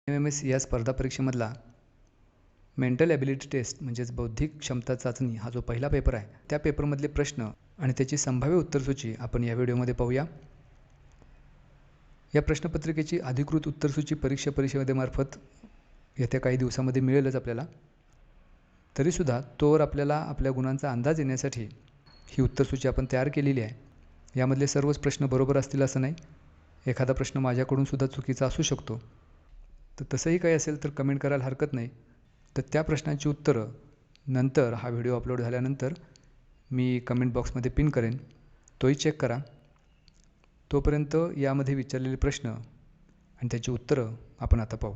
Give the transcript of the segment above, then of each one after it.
MMS या स्पर्धा परीक्षेमधला mental ability taste म्हणजेच बौद्धिक क्षमता चाचणी हा जो पहिला पेपर आहे त्या पेपरमधले प्रश्न आणि त्याची संभाव्य उत्तरसूची आपण या व्हिडिओमध्ये पाहूया. या प्रश्नपत्रिकेची अधिकृत उत्तरसूची परीक्षा परिषदेमध्ये मार्फत येत्या काही दिवसामध्ये मिळेलच आपल्याला. तरीसुद्धा तोवर आपल्याला आपल्या गुणांचा अंदाज येण्यासाठी ही उत्तरसूची आपण तयार केलेली आहे. यामधले सर्वच प्रश्न बरोबर असतील असं नाही, एखादा प्रश्न माझ्याकडून सुद्धा चुकीचा असू शकतो. तर तसंही काही असेल तर कमेंट करायला हरकत नाही. तर त्या प्रश्नांची उत्तरं नंतर हा व्हिडिओ अपलोड झाल्यानंतर मी कमेंट बॉक्समध्ये पिन करेन, तोही चेक करा. तोपर्यंत यामध्ये विचारलेले प्रश्न आणि त्याची उत्तरं आपण आता पाहू.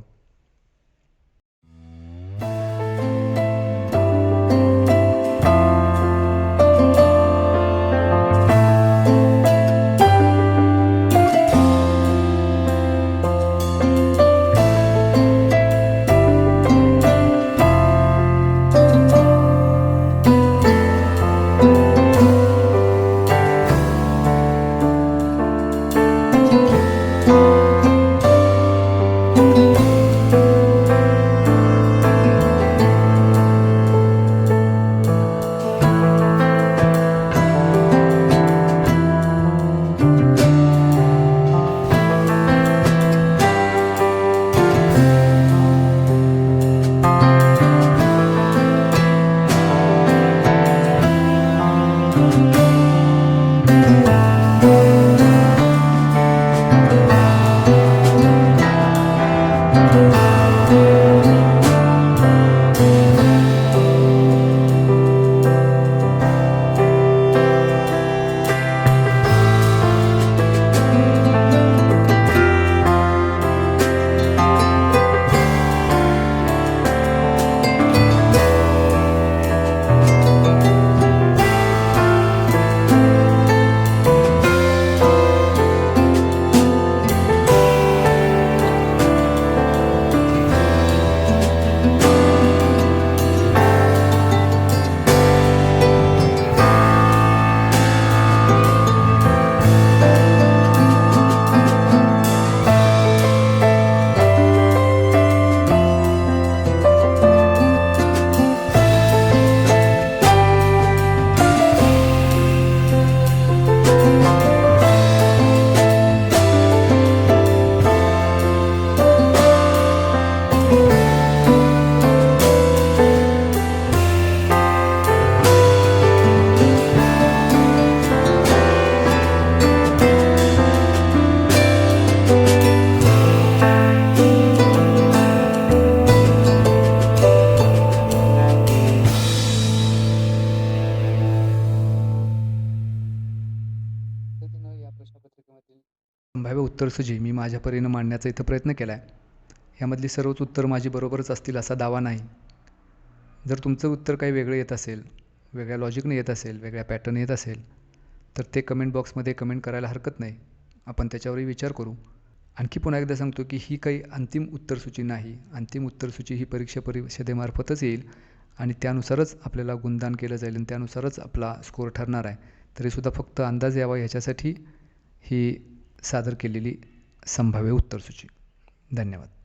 संभाव्य उत्तरसूची मी माझ्या परीनं मांडण्याचा इथं प्रयत्न केला आहे. यामधली सर्वच उत्तर माझी बरोबरच असतील असा दावा नाही. जर तुमचं उत्तर काही वेगळं येत असेल, वेगळ्या लॉजिकने येत असेल, वेगळ्या पॅटर्न येत असेल तर ते कमेंट बॉक्समध्ये कमेंट करायला हरकत नाही. आपण त्याच्यावरही विचार करू. आणखी पुन्हा एकदा सांगतो की ही काही अंतिम उत्तरसूची नाही. अंतिम उत्तरसूची ही परीक्षा परिषदेमार्फतच येईल आणि त्यानुसारच आपल्याला गुणदान केलं जाईल आणि त्यानुसारच आपला स्कोअर ठरणार आहे. तरीसुद्धा फक्त अंदाज यावा ह्याच्यासाठी ही सादर केलेली संभाव्य उत्तरसूची. धन्यवाद.